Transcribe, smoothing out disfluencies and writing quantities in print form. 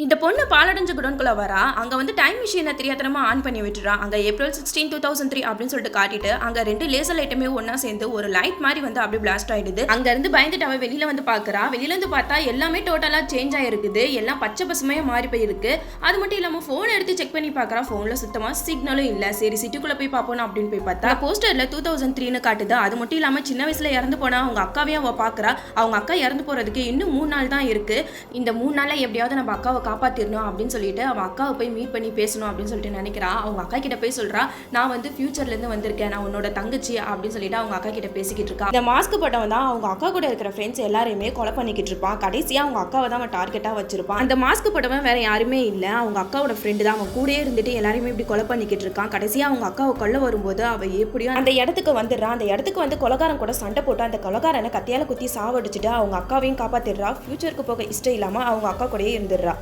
இந்த பொண்ணு பாலடைஞ்ச குடோன்குள்ள வரா. அங்க வந்து டைம் மிஷினை தெரியாதனமா ஆன் பண்ணி விட்டுறா. அங்க ஏப்ரல் 16, 2003 அப்படின்னு சொல்லிட்டு காட்டிட்டு அங்க 2 லேசர் லைட்டுமே ஒண்ணா சேர்ந்து ஒரு லைட் மாதிரி வந்து அப்படியே பிளாஸ்ட் ஆயிடுது. அங்க இருந்து பயந்துட்டு அவ வெளியில வந்து பாக்குறா. வெளியில இருந்து பார்த்தா எல்லாமே டோட்டலா சேஞ்ச் ஆயிருக்குது. எல்லாம் பச்சை பசுமையா மாறி போயிருக்கு. அது மட்டும் இல்லாம போன் எடுத்து செக் பண்ணி பாக்குறா. போன்ல சுத்தமா சிக்னலும் இல்ல. சரி சிட்டிக்குள்ள போய் பாப்போம் அப்படின்னு போய் பார்த்தா போஸ்டர்ல 2003ன்னு காட்டுது. அது மட்டும் இல்லாம சின்ன வயசுல இறந்து போனா அவங்க அக்காவையும் அவ பாக்குறா. அவங்க அக்கா இறந்து போறதுக்கு இன்னும் 3 நாள் தான் இருக்கு. இந்த 3 நாள்ல எப்படியாவது நம்ம அக்காவை காப்பாத்திரணும் அப்படின்னு சொல்லிட்டு அவன் அக்காவை போய் மீட் பண்ணி பேசணும் அப்படின்னு சொல்லிட்டு நினைக்கிறா. அவங்க அக்கா கிட்ட போய் சொல்றா, நான் வந்து ஃபியூச்சர்ல இருந்து வந்திருக்கேன், நான் உன்னோட தங்கச்சி அப்படின்னு சொல்லிட்டு அவங்க அக்கா கிட்ட பேசிக்கிட்டு இருக்கா. இந்த மாஸ்க் போட்டவன் தான் அவங்க அக்கா கூட இருக்கிற ஃப்ரெண்ட்ஸ் எல்லாரையுமே கொலை பண்ணிக்கிட்டு இருப்பான். கடைசியா அவங்க அக்காவை தான் அவன் டார்கெட்டா வச்சிருப்பான். அந்த மாஸ்க் போட்டவன் வேற யாருமே இல்ல, அவங்க அக்காவோட ஃப்ரெண்டு தான். அவன் கூடயே இருந்துட்டு எல்லாரையுமே இப்படி கொலை பண்ணிக்கிட்டு இருக்கான். கடைசியா அவங்க அக்காவை கொல்ல வரும்போது அவ எப்படியும் அந்த இடத்துக்கு வந்துடுறான். அந்த இடத்துக்கு வந்து கொலைகாரன் கூட சண்டை போட்டு அந்த கொலைகாரனை கத்தியால குத்தி சாவடிச்சுட்டு அவங்க அக்காவையும் காப்பாத்திடுறா. ஃபியூச்சருக்கு போக இஷ்டம் இல்லாம அவங்க அக்கா கூடயே இருந்துடுறா.